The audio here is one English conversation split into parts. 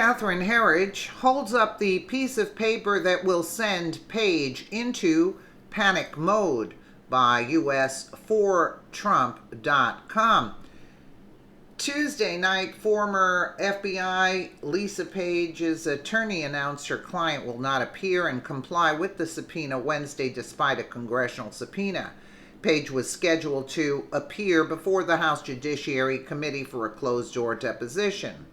Catherine Herride holds up the piece of paper that will send Page into panic mode by US4Trump.com. Tuesday night, former FBI Lisa Page's attorney announced her client will not appear and comply with the subpoena Wednesday despite a congressional subpoena. Page was scheduled to appear before the House Judiciary Committee for a closed-door deposition.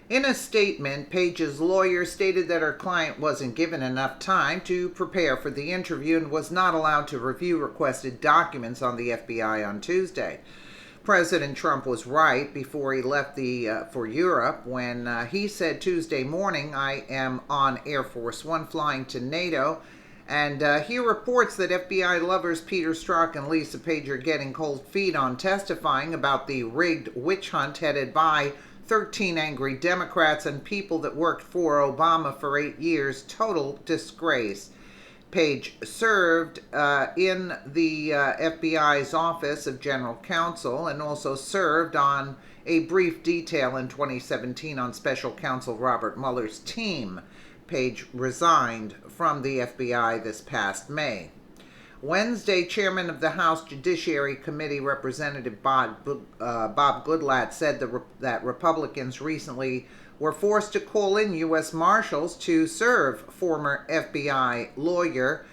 In a statement, Page's lawyer stated that her client wasn't given enough time to prepare for the interview and was not allowed to review requested documents on the FBI on Tuesday. President Trump was right before he left for Europe when he said Tuesday morning, "I am on Air Force One flying to NATO." And he reports that FBI lovers Peter Strzok and Lisa Page are getting cold feet on testifying about the rigged witch hunt headed by 13 angry Democrats and people that worked for Obama for 8 years. Total disgrace. Page served in the FBI's Office of General Counsel and also served on a brief detail in 2017 on Special Counsel Robert Mueller's team. Page resigned from the FBI this past May. Wednesday, Chairman of the House Judiciary Committee, Representative Bob Goodlatte, said that Republicans recently were forced to call in U.S. Marshals to serve former FBI lawyer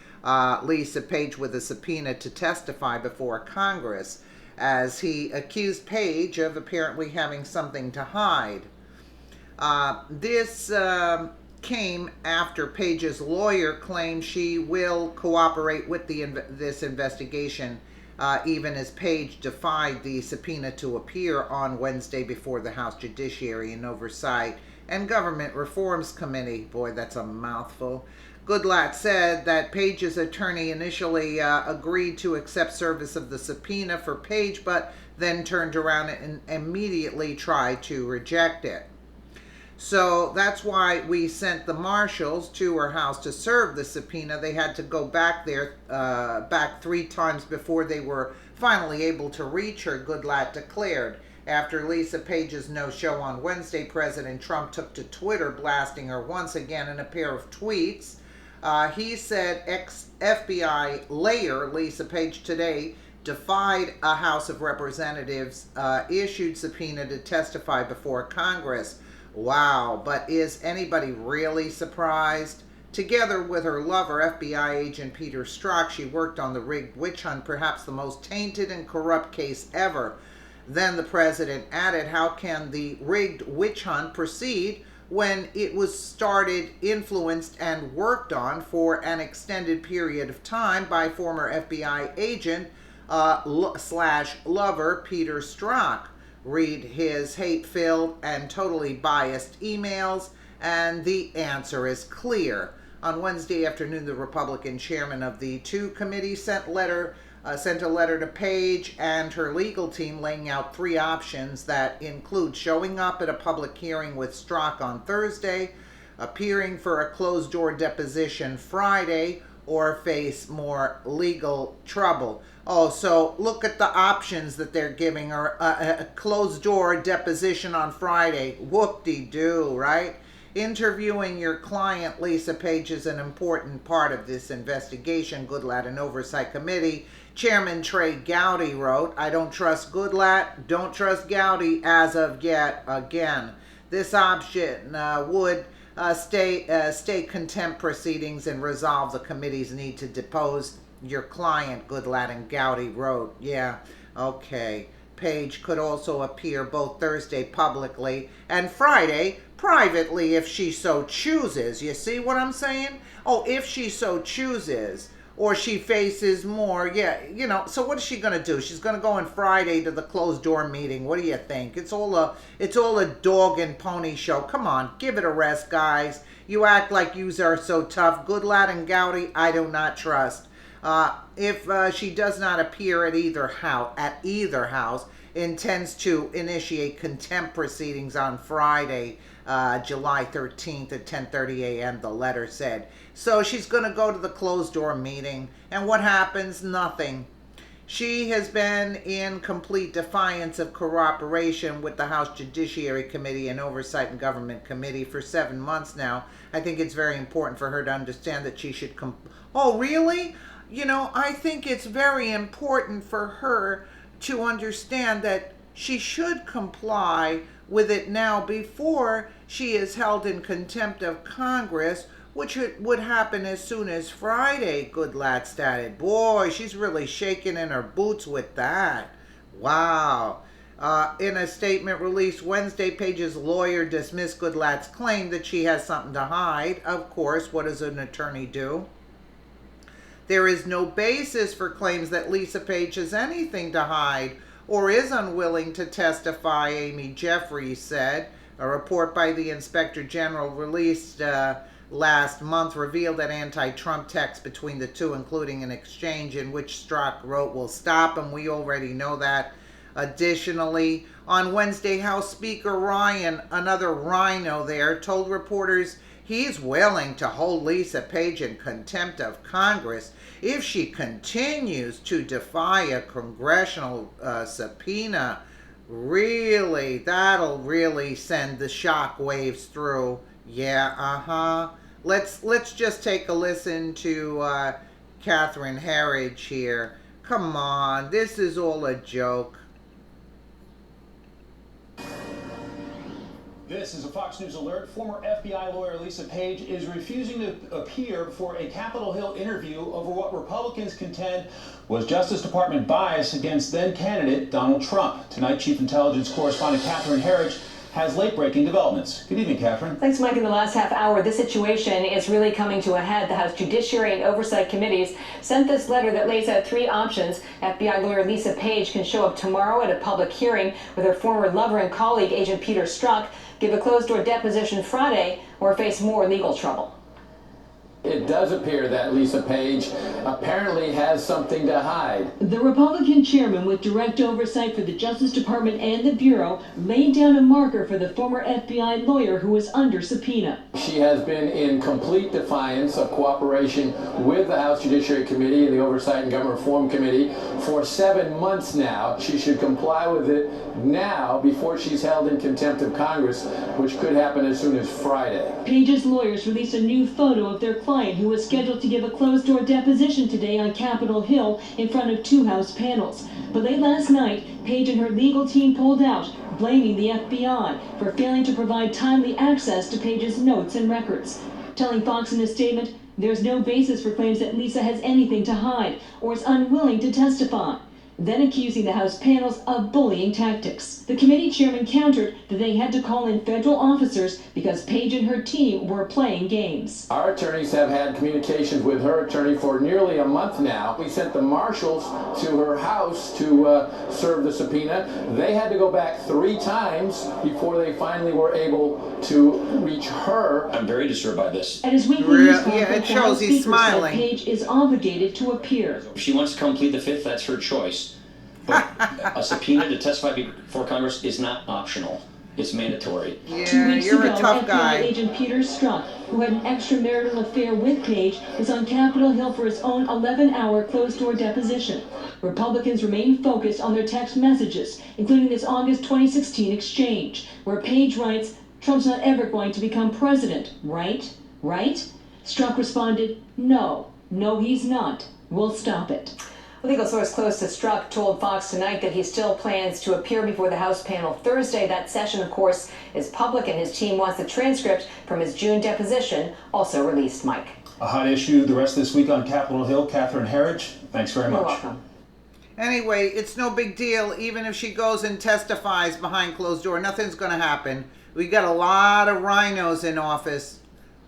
Lisa Page with a subpoena to testify before Congress, as he accused Page of apparently having something to hide. This came after Page's lawyer claimed she will cooperate with this investigation, even as Page defied the subpoena to appear on Wednesday before the House Judiciary and Oversight and Government Reforms Committee. Boy, that's a mouthful. Goodlatte said that Page's attorney initially agreed to accept service of the subpoena for Page, but then turned around and immediately tried to reject it. So that's why we sent the marshals to her house to serve the subpoena. They had to go back there back 3 times before they were finally able to reach her, Goodlatte declared. After Lisa Page's no-show on Wednesday, President Trump took to Twitter, blasting her once again in a pair of tweets. He said ex-FBI layer Lisa Page today defied a House of Representatives issued subpoena to testify before Congress. Wow, but is anybody really surprised? Together with her lover, FBI agent Peter Strzok, she worked on the rigged witch hunt, perhaps the most tainted and corrupt case ever. Then the president added, how can the rigged witch hunt proceed when it was started, influenced, and worked on for an extended period of time by former FBI agent slash lover Peter Strzok? Read his hate-filled and totally biased emails, and the answer is clear. On Wednesday afternoon, the Republican chairman of the 2 committees sent a letter to Page and her legal team laying out 3 options that include showing up at a public hearing with Strzok on Thursday, appearing for a closed-door deposition Friday, or face more legal trouble. Oh, so look at the options that they're giving her. A closed-door deposition on Friday. Whoop-de-doo, right? Interviewing your client, Lisa Page, is an important part of this investigation, Goodlatte and Oversight Committee Chairman Trey Gowdy wrote, I don't trust Goodlatte, don't trust Gowdy as of yet. Again, this option would state contempt proceedings and resolve the committee's need to depose your client, Goodlatte and Gowdy wrote. Yeah, okay. Page could also appear both Thursday publicly and Friday privately if she so chooses. You see what I'm saying? Oh, if she so chooses. Or she faces more, yeah, you know, so what is she going to do? She's going to go on Friday to the closed door meeting. What do you think? It's all a dog and pony show. Come on, give it a rest, guys. You act like yous are so tough. Goodlatte and Gowdy, I do not trust. If she does not appear at either house, intends to initiate contempt proceedings on Friday, July 13th at 10:30 a.m., the letter said. So she's going to go to the closed door meeting, and what happens? Nothing. She has been in complete defiance of cooperation with the House Judiciary Committee and Oversight and Government Committee for 7 months now. I think it's very important for her to understand that she should Oh, really? I think it's very important for her to understand that she should comply with it now before she is held in contempt of Congress, which would happen as soon as Friday, Goodlatte stated. Boy, she's really shaking in her boots with that. Wow. In a statement released Wednesday, Page's lawyer dismissed Goodlatte's claim that she has something to hide. Of course, what does an attorney do? There is no basis for claims that Lisa Page has anything to hide or is unwilling to testify, Amy Jeffries said. A report by the Inspector General released last month revealed that anti-Trump texts between the two, including an exchange in which Strzok wrote, "We'll stop him." We already know that. Additionally, on Wednesday, House Speaker Ryan, another rhino there, told reporters he's willing to hold Lisa Page in contempt of Congress if she continues to defy a congressional subpoena. Really, that'll really send the shock waves through. Yeah, Let's just take a listen to Catherine Herride here. Come on, this is all a joke. This is a Fox News alert. Former FBI lawyer Lisa Page is refusing to appear before a Capitol Hill interview over what Republicans contend was Justice Department bias against then-candidate Donald Trump. Tonight, Chief Intelligence Correspondent Catherine Herride has late-breaking developments. Good evening, Catherine. Thanks, Mike. In the last half hour, this situation is really coming to a head. The House Judiciary and Oversight Committees sent this letter that lays out 3 options. FBI lawyer Lisa Page can show up tomorrow at a public hearing with her former lover and colleague, Agent Peter Strzok, give a closed-door deposition Friday, or face more legal trouble. It does appear that Lisa Page apparently has something to hide. The Republican chairman with direct oversight for the Justice Department and the Bureau laid down a marker for the former FBI lawyer who was under subpoena. She has been in complete defiance of cooperation with the House Judiciary Committee and the Oversight and Government Reform Committee for 7 months now. She should comply with it now before she's held in contempt of Congress, which could happen as soon as Friday. Page's lawyers released a new photo of their client who was scheduled to give a closed-door deposition today on Capitol Hill in front of 2 House panels. But late last night, Page and her legal team pulled out, blaming the FBI for failing to provide timely access to Page's notes and records. Telling Fox in a statement, there's no basis for claims that Lisa has anything to hide or is unwilling to testify, then accusing the House panels of bullying tactics. The committee chairman countered that they had to call in federal officers because Page and her team were playing games. Our attorneys have had communications with her attorney for nearly a month now. We sent the marshals to her house to serve the subpoena. They had to go back 3 times before they finally were able to reach her. I'm very disturbed by this. At his weekly news conference, it shows he's smiling. Page is obligated to appear. If she wants to come plead the Fifth, that's her choice. But a subpoena to testify before Congress is not optional. It's mandatory. Yeah, 2 weeks you're ago, a tough FBI guy. agent Peter Strzok, who had an extramarital affair with Page, was on Capitol Hill for his own 11-hour closed-door deposition. Republicans remain focused on their text messages, including this August 2016 exchange, where Page writes, "Trump's not ever going to become president, right? Right?" Strzok responded, "No, he's not. We'll stop it." A legal source close to Strzok told Fox tonight that he still plans to appear before the House panel Thursday. That session, of course, is public, and his team wants the transcript from his June deposition also released, Mike. A hot issue the rest of this week on Capitol Hill. Catherine Herride, thanks very much. You're welcome. Anyway, it's no big deal. Even if she goes and testifies behind closed door, nothing's going to happen. We got a lot of rhinos in office.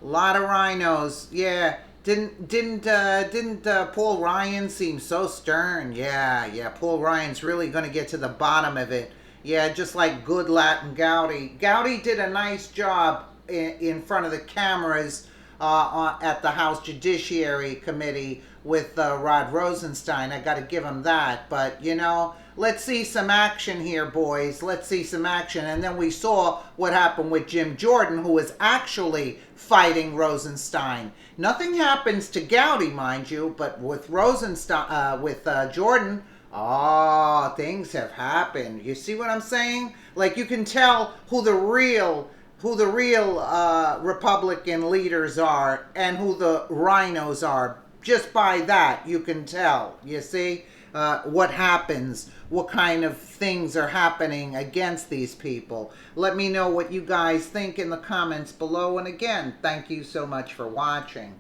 A lot of rhinos. Yeah. Didn't Paul Ryan seem so stern? Yeah. Paul Ryan's really going to get to the bottom of it. Yeah, just like Goodlatte and Gowdy. Gowdy did a nice job in front of the cameras at the House Judiciary Committee with Rod Rosenstein. I got to give him that. But, let's see some action here, boys. Let's see some action. And then we saw what happened with Jim Jordan, who was actually fighting Rosenstein. Nothing happens to Gowdy, mind you, but with Rosenstein, with Jordan, Oh, things have happened. You see what I'm saying? Like, you can tell who the real Republican leaders are and who the rhinos are. Just by that, you can tell. You see what happens, what kind of things are happening against these people. Let me know what you guys think in the comments below. And again, thank you so much for watching.